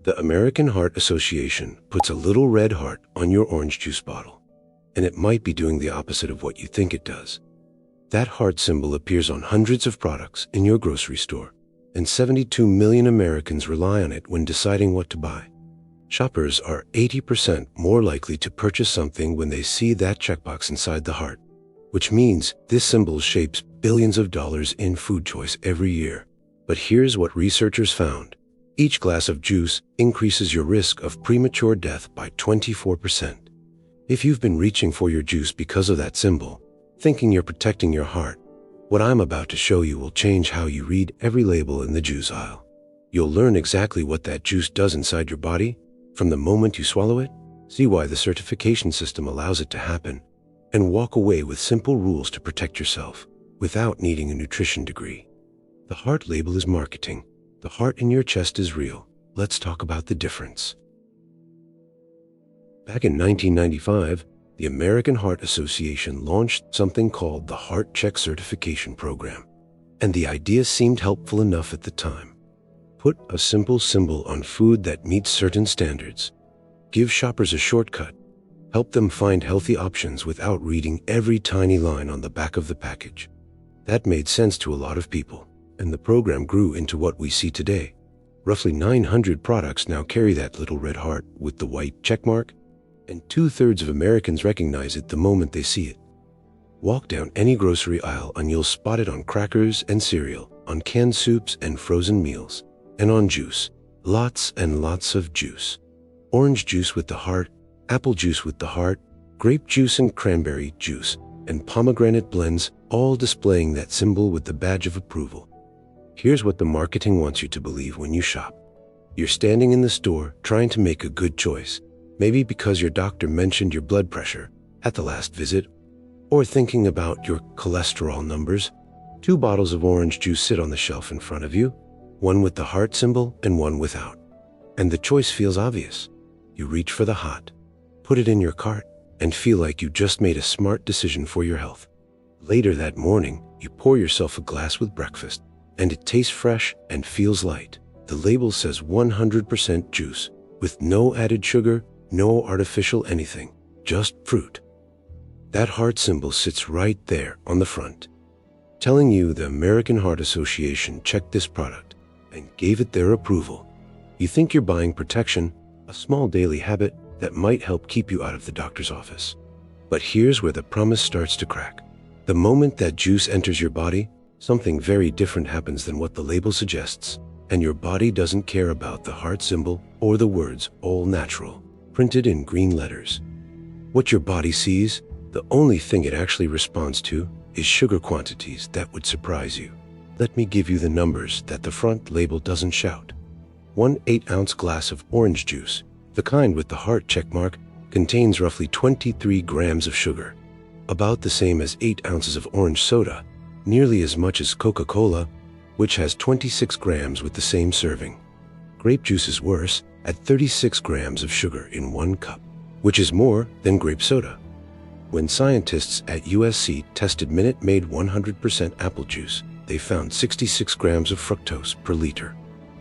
The American Heart Association puts a little red heart on your orange juice bottle, and it might be doing the opposite of what you think it does. That heart symbol appears on hundreds of products in your grocery store, and 72 million Americans rely on it when deciding what to buy. Shoppers are 80% more likely to purchase something when they see that checkbox inside the heart, which means this symbol shapes billions of dollars in food choice every year. But here's what researchers found. Each glass of juice increases your risk of premature death by 24%. If you've been reaching for your juice because of that symbol, thinking you're protecting your heart, what I'm about to show you will change how you read every label in the juice aisle. You'll learn exactly what that juice does inside your body from the moment you swallow it, see why the certification system allows it to happen, and walk away with simple rules to protect yourself without needing a nutrition degree. The heart label is marketing. The heart in your chest is real. Let's talk about the difference. Back in 1995, the American Heart Association launched something called the Heart Check Certification Program, and the idea seemed helpful enough at the time. Put a simple symbol on food that meets certain standards. Give shoppers a shortcut. Help them find healthy options without reading every tiny line on the back of the package. That made sense to a lot of people, and the program grew into what we see today. Roughly 900 products now carry that little red heart with the white checkmark, and 2/3 of Americans recognize it the moment they see it. Walk down any grocery aisle and you'll spot it on crackers and cereal, on canned soups and frozen meals, and on juice. Lots and lots of juice. Orange juice with the heart, apple juice with the heart, grape juice and cranberry juice, and pomegranate blends, all displaying that symbol with the badge of approval. Here's what the marketing wants you to believe when you shop. You're standing in the store trying to make a good choice, maybe because your doctor mentioned your blood pressure at the last visit, or thinking about your cholesterol numbers. 2 bottles of orange juice sit on the shelf in front of you, one with the heart symbol and one without. And the choice feels obvious. You reach for the hot, put it in your cart, and feel like you just made a smart decision for your health. Later that morning, you pour yourself a glass with breakfast, and it tastes fresh and feels light. The label says 100% juice, with no added sugar, no artificial anything, just fruit. That heart symbol sits right there on the front, telling you the American Heart Association checked this product and gave it their approval. You think you're buying protection, a small daily habit that might help keep you out of the doctor's office. But here's where the promise starts to crack. The moment that juice enters your body, something very different happens than what the label suggests, and your body doesn't care about the heart symbol or the words "all natural" printed in green letters. What your body sees, the only thing it actually responds to, is sugar quantities that would surprise you. Let me give you the numbers that the front label doesn't shout. 1 8-ounce glass of orange juice, the kind with the heart checkmark, contains roughly 23 grams of sugar, about the same as 8 ounces of orange soda, nearly as much as Coca-Cola, which has 26 grams with the same serving. Grape juice is worse, at 36 grams of sugar in 1 cup, which is more than grape soda. When scientists at USC tested Minute Maid 100% apple juice, they found 66 grams of fructose per liter,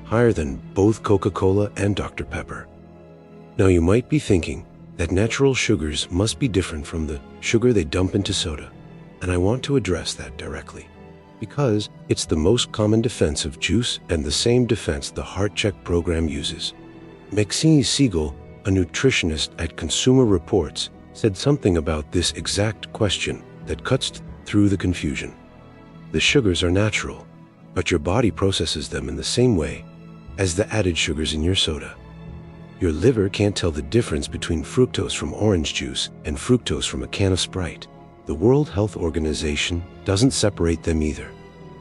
higher than both Coca-Cola and Dr. Pepper. Now you might be thinking that natural sugars must be different from the sugar they dump into soda, and I want to address that directly, because it's the most common defense of juice and the same defense the Heart Check program uses. Maxine Siegel, a nutritionist at Consumer Reports, said something about this exact question that cuts through the confusion. The sugars are natural, but your body processes them in the same way as the added sugars in your soda. Your liver can't tell the difference between fructose from orange juice and fructose from a can of Sprite. The World Health Organization doesn't separate them either.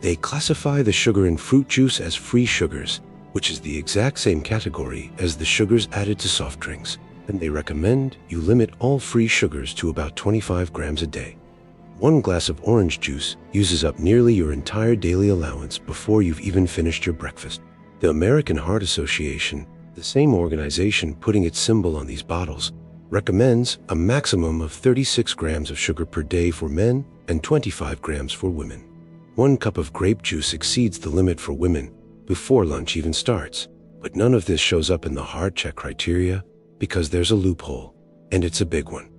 They classify the sugar in fruit juice as free sugars, which is the exact same category as the sugars added to soft drinks, and they recommend you limit all free sugars to about 25 grams a day. 1 glass of orange juice uses up nearly your entire daily allowance before you've even finished your breakfast. The American Heart Association, the same organization putting its symbol on these bottles, recommends a maximum of 36 grams of sugar per day for men and 25 grams for women. 1 cup of grape juice exceeds the limit for women before lunch even starts, But none of this shows up in the heart check criteria because there's a loophole, and it's a big one.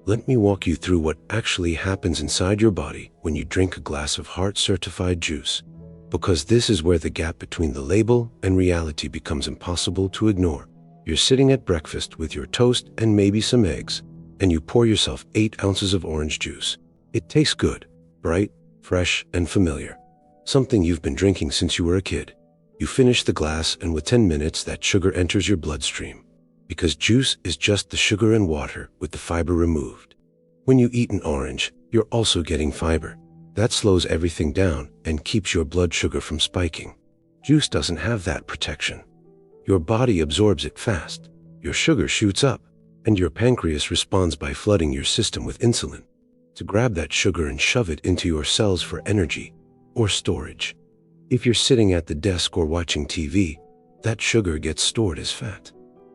Let me walk you through what actually happens inside your body when you drink a glass of heart-certified juice, because this is where the gap between the label and reality becomes impossible to ignore. You're sitting at breakfast with your toast and maybe some eggs, and you pour yourself 8 ounces of orange juice. It tastes good, bright, fresh, and familiar. Something you've been drinking since you were a kid. You finish the glass, and with 10 minutes, that sugar enters your bloodstream. Because juice is just the sugar and water with the fiber removed. When you eat an orange, you're also getting fiber. That slows everything down and keeps your blood sugar from spiking. Juice doesn't have that protection. Your body absorbs it fast. Your sugar shoots up, and your pancreas responds by flooding your system with insulin to grab that sugar and shove it into your cells for energy or storage. If you're sitting at the desk or watching TV, that sugar gets stored as fat.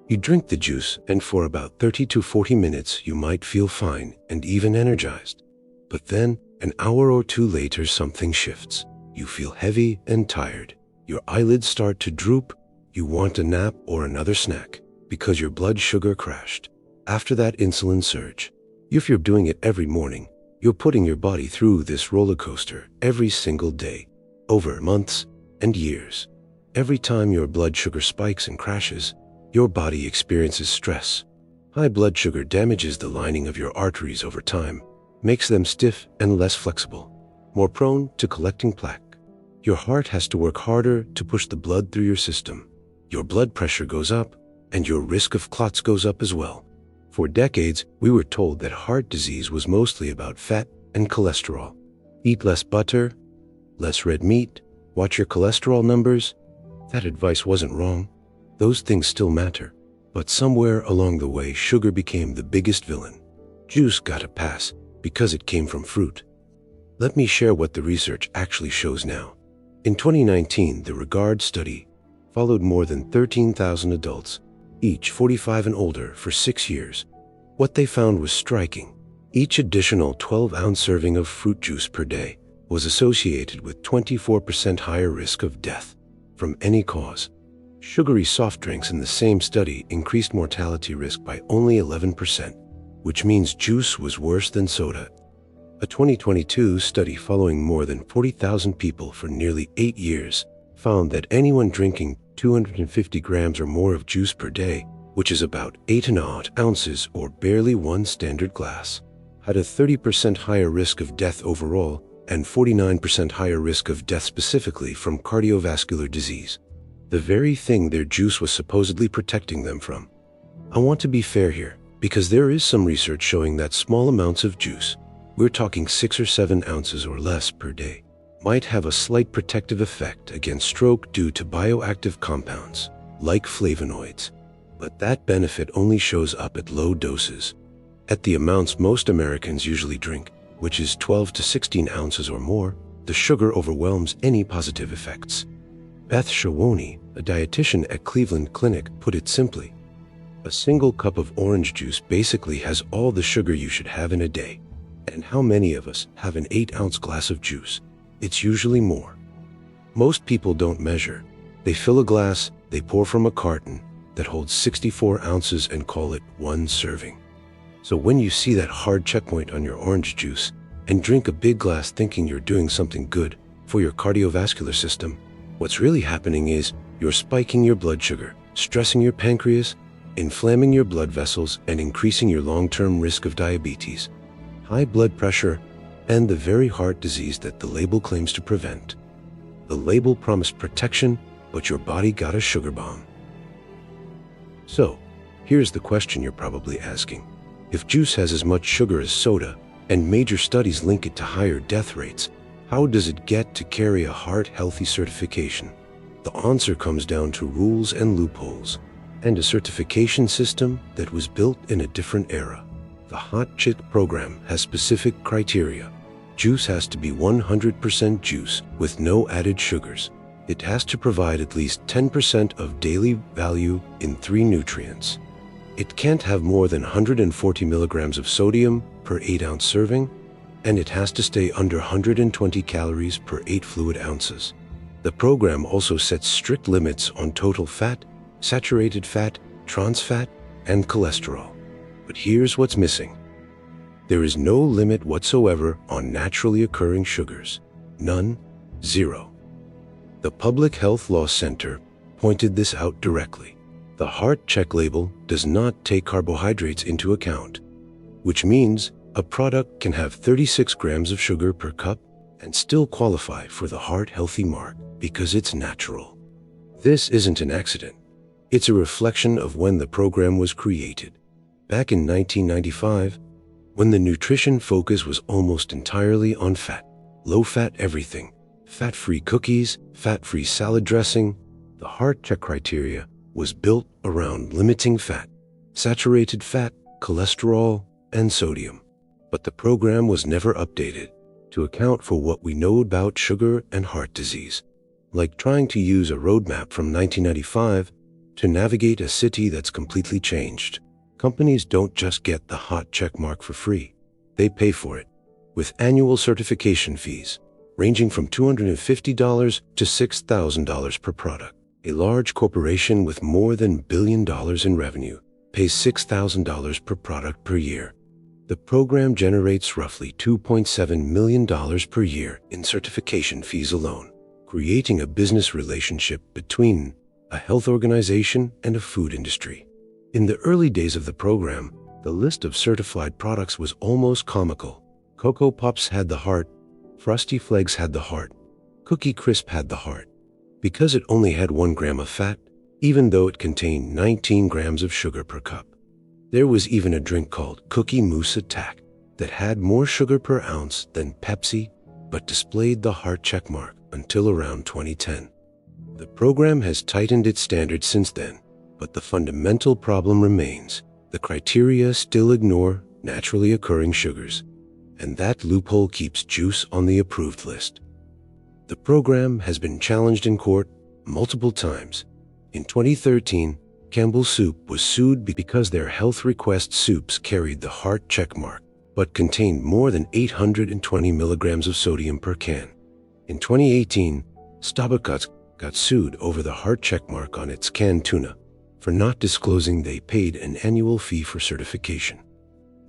You drink the juice, and for about 30 to 40 minutes, you might feel fine and even energized. But then, an hour or two later, something shifts. You feel heavy and tired. Your eyelids start to droop. You want a nap or another snack because your blood sugar crashed after that insulin surge. If you're doing it every morning, you're putting your body through this roller coaster every single day, over months and years. Every time your blood sugar spikes and crashes, your body experiences stress. High blood sugar damages the lining of your arteries over time, makes them stiff and less flexible, more prone to collecting plaque. Your heart has to work harder to push the blood through your system. Your blood pressure goes up, and your risk of clots goes up as well. For decades, we were told that heart disease was mostly about fat and cholesterol. Eat less butter, less red meat, watch your cholesterol numbers. That advice wasn't wrong. Those things still matter. But somewhere along the way, sugar became the biggest villain. Juice got a pass because it came from fruit. Let me share what the research actually shows now. In 2019, the Regard study followed more than 13,000 adults, each 45 and older, for 6 years. What they found was striking. Each additional 12-ounce serving of fruit juice per day was associated with 24% higher risk of death from any cause. Sugary soft drinks in the same study increased mortality risk by only 11%, which means juice was worse than soda. A 2022 study following more than 40,000 people for nearly 8 years found that anyone drinking 250 grams or more of juice per day, which is about 8.5 ounces or barely 1 standard glass, had a 30% higher risk of death overall and 49% higher risk of death specifically from cardiovascular disease, the very thing their juice was supposedly protecting them from. I want to be fair here, because there is some research showing that small amounts of juice, we're talking 6 or 7 ounces or less per day, might have a slight protective effect against stroke due to bioactive compounds, like flavonoids. But that benefit only shows up at low doses, at the amounts most Americans usually drink, which is 12 to 16 ounces or more. The sugar overwhelms any positive effects. Beth Shawoni, a dietitian at Cleveland Clinic, put it simply: a single cup of orange juice basically has all the sugar you should have in a day. And how many of us have an 8-ounce glass of juice? It's usually more. Most people don't measure. They fill a glass, they pour from a carton that holds 64 ounces and call it one serving. So when you see that hard checkpoint on your orange juice and drink a big glass thinking you're doing something good for your cardiovascular system, what's really happening is you're spiking your blood sugar, stressing your pancreas, inflaming your blood vessels, and increasing your long-term risk of diabetes, high blood pressure, and the very heart disease that the label claims to prevent. The label promised protection, but your body got a sugar bomb. So, here's the question you're probably asking. If juice has as much sugar as soda, and major studies link it to higher death rates, how does it get to carry a heart-healthy certification? The answer comes down to rules and loopholes, and a certification system that was built in a different era. The Hot Chit program has specific criteria. Juice has to be 100% juice with no added sugars. It has to provide at least 10% of daily value in 3 nutrients. It can't have more than 140 milligrams of sodium per 8-ounce serving, and it has to stay under 120 calories per 8 fluid ounces. The program also sets strict limits on total fat, saturated fat, trans fat, and cholesterol. But here's what's missing. There is no limit whatsoever on naturally occurring sugars. None. Zero. The Public Health Law Center pointed this out directly. The heart check label does not take carbohydrates into account, which means a product can have 36 grams of sugar per cup and still qualify for the heart healthy mark because it's natural. This isn't an accident. It's a reflection of when the program was created. Back in 1995, when the nutrition focus was almost entirely on fat, low-fat everything, fat-free cookies, fat-free salad dressing, the heart check criteria was built around limiting fat, saturated fat, cholesterol, and sodium. But the program was never updated to account for what we know about sugar and heart disease, like trying to use a roadmap from 1995 to navigate a city that's completely changed. Companies don't just get the hot check mark for free. They pay for it with annual certification fees ranging from $250 to $6,000 per product. A large corporation with more than $1 billion in revenue pays $6,000 per product per year. The program generates roughly $2.7 million per year in certification fees alone, creating a business relationship between a health organization and a food industry. In the early days of the program, the list of certified products was almost comical. Cocoa Pops had the heart, Frosty Flakes had the heart, Cookie Crisp had the heart, because it only had 1 gram of fat, even though it contained 19 grams of sugar per cup. There was even a drink called Cookie Mousse Attack that had more sugar per ounce than Pepsi, but displayed the heart check mark until around 2010. The program has tightened its standards since then, but the fundamental problem remains. The criteria still ignore naturally occurring sugars, and that loophole keeps juice on the approved list. The program has been challenged in court multiple times. In 2013, Campbell Soup was sued because their health request soups carried the heart check mark, but contained more than 820 milligrams of sodium per can. In 2018, Starbucks got sued over the heart check mark on its canned tuna for not disclosing they paid an annual fee for certification.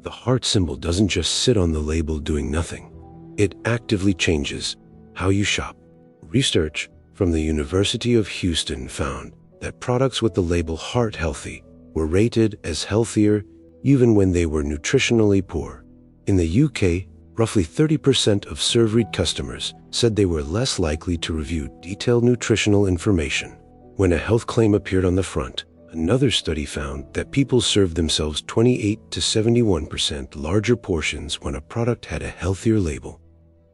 The heart symbol doesn't just sit on the label doing nothing. It actively changes how you shop. Research from the University of Houston found that products with the label heart healthy were rated as healthier even when they were nutritionally poor. In the UK, roughly 30% of surveyed customers said they were less likely to review detailed nutritional information when a health claim appeared on the front. Another study found that people served themselves 28 to 71% larger portions when a product had a healthier label.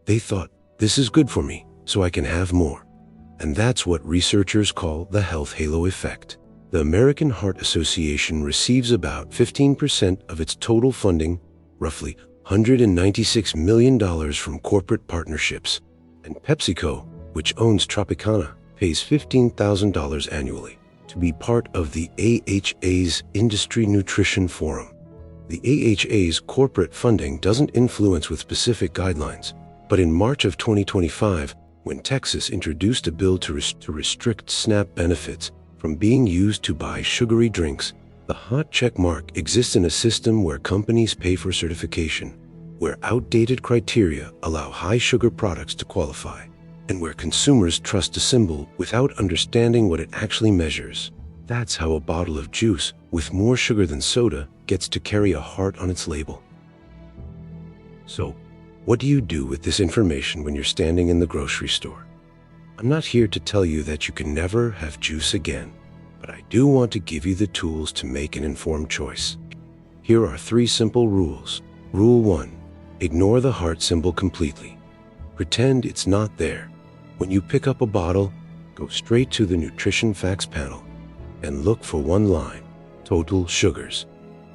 They thought, this is good for me, so I can have more. And that's what researchers call the health halo effect. The American Heart Association receives about 15% of its total funding, roughly $196 million from corporate partnerships. And PepsiCo, which owns Tropicana, pays $15,000 annually to be part of the AHA's Industry Nutrition Forum. The AHA's corporate funding doesn't influence with specific guidelines, but in March of 2025, when Texas introduced a bill to restrict SNAP benefits from being used to buy sugary drinks, the hot check mark exists in a system where companies pay for certification, where outdated criteria allow high sugar products to qualify, and where consumers trust a symbol without understanding what it actually measures. That's how a bottle of juice with more sugar than soda gets to carry a heart on its label. So, what do you do with this information when you're standing in the grocery store? I'm not here to tell you that you can never have juice again, but I do want to give you the tools to make an informed choice. Here are 3 simple rules. Rule 1. Ignore the heart symbol completely. Pretend it's not there. When you pick up a bottle, go straight to the nutrition facts panel and look for one line: total sugars.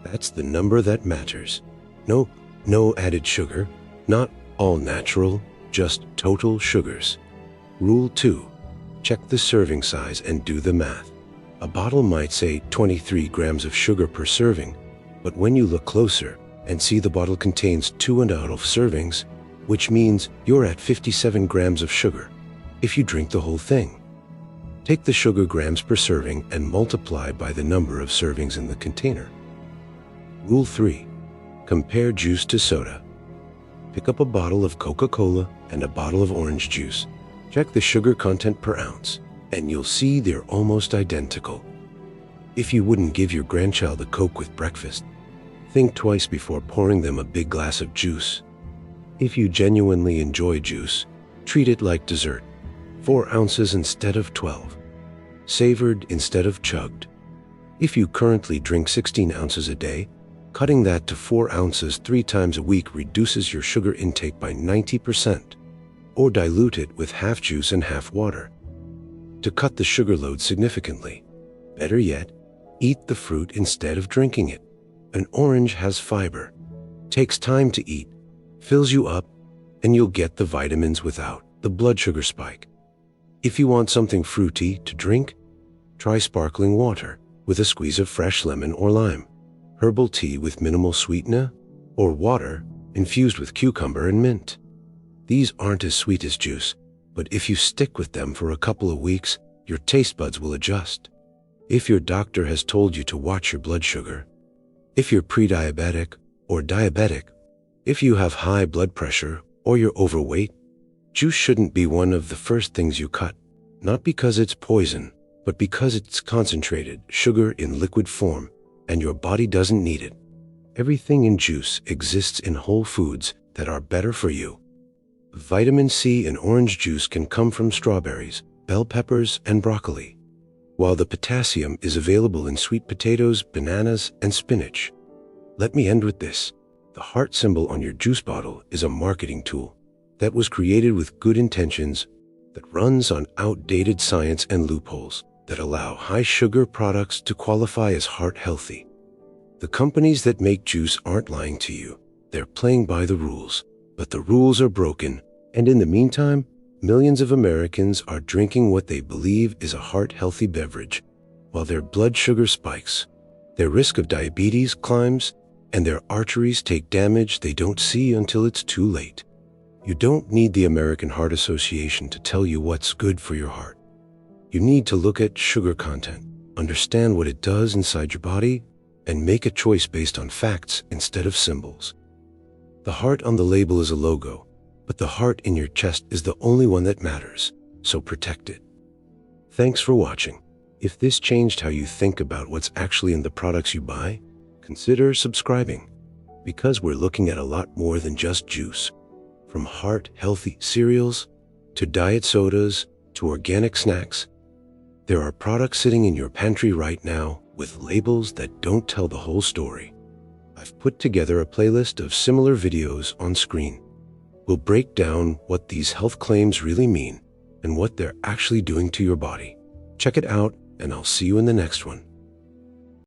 That's the number that matters. No added sugar, not all natural, just total sugars. Rule 2. Check the serving size and do the math. A bottle might say 23 grams of sugar per serving, but when you look closer and see the bottle contains 2.5 servings, which means you're at 57 grams of sugar. if you drink the whole thing. Take the sugar grams per serving and multiply by the number of servings in the container. Rule 3. Compare juice to soda. Pick up a bottle of Coca-Cola and a bottle of orange juice. Check the sugar content per ounce, and you'll see they're almost identical. If you wouldn't give your grandchild a Coke with breakfast, think twice before pouring them a big glass of juice. If you genuinely enjoy juice, treat it like dessert. 4 ounces instead of 12. Savored instead of chugged. If you currently drink 16 ounces a day, cutting that to 4 ounces 3 times a week reduces your sugar intake by 90%. Or dilute it with half juice and half water to cut the sugar load significantly. Better yet, eat the fruit instead of drinking it. An orange has fiber, takes time to eat, fills you up, and you'll get the vitamins without the blood sugar spike. If you want something fruity to drink, try sparkling water with a squeeze of fresh lemon or lime, herbal tea with minimal sweetener, or water infused with cucumber and mint. These aren't as sweet as juice, but if you stick with them for a couple of weeks, your taste buds will adjust. If your doctor has told you to watch your blood sugar, if you're pre-diabetic or diabetic, if you have high blood pressure or you're overweight, juice shouldn't be one of the first things you cut, not because it's poison, but because it's concentrated sugar in liquid form, and your body doesn't need it. Everything in juice exists in whole foods that are better for you. Vitamin C in orange juice can come from strawberries, bell peppers, and broccoli, while the potassium is available in sweet potatoes, bananas, and spinach. Let me end with this. The heart symbol on your juice bottle is a marketing tool that was created with good intentions, that runs on outdated science and loopholes that allow high sugar products to qualify as heart healthy. The companies that make juice aren't lying to you. They're playing by the rules, but the rules are broken, and in the meantime, millions of Americans are drinking what they believe is a heart-healthy beverage, while their blood sugar spikes, their risk of diabetes climbs, and their arteries take damage they don't see until it's too late. You don't need the American Heart Association to tell you what's good for your heart. You need to look at sugar content, understand what it does inside your body, and make a choice based on facts instead of symbols. The heart on the label is a logo, but the heart in your chest is the only one that matters, so protect it. Thanks for watching. If this changed how you think about what's actually in the products you buy, consider subscribing, because we're looking at a lot more than just juice. From heart-healthy cereals, to diet sodas, to organic snacks, there are products sitting in your pantry right now with labels that don't tell the whole story. I've put together a playlist of similar videos on screen. We'll break down what these health claims really mean and what they're actually doing to your body. Check it out, and I'll see you in the next one.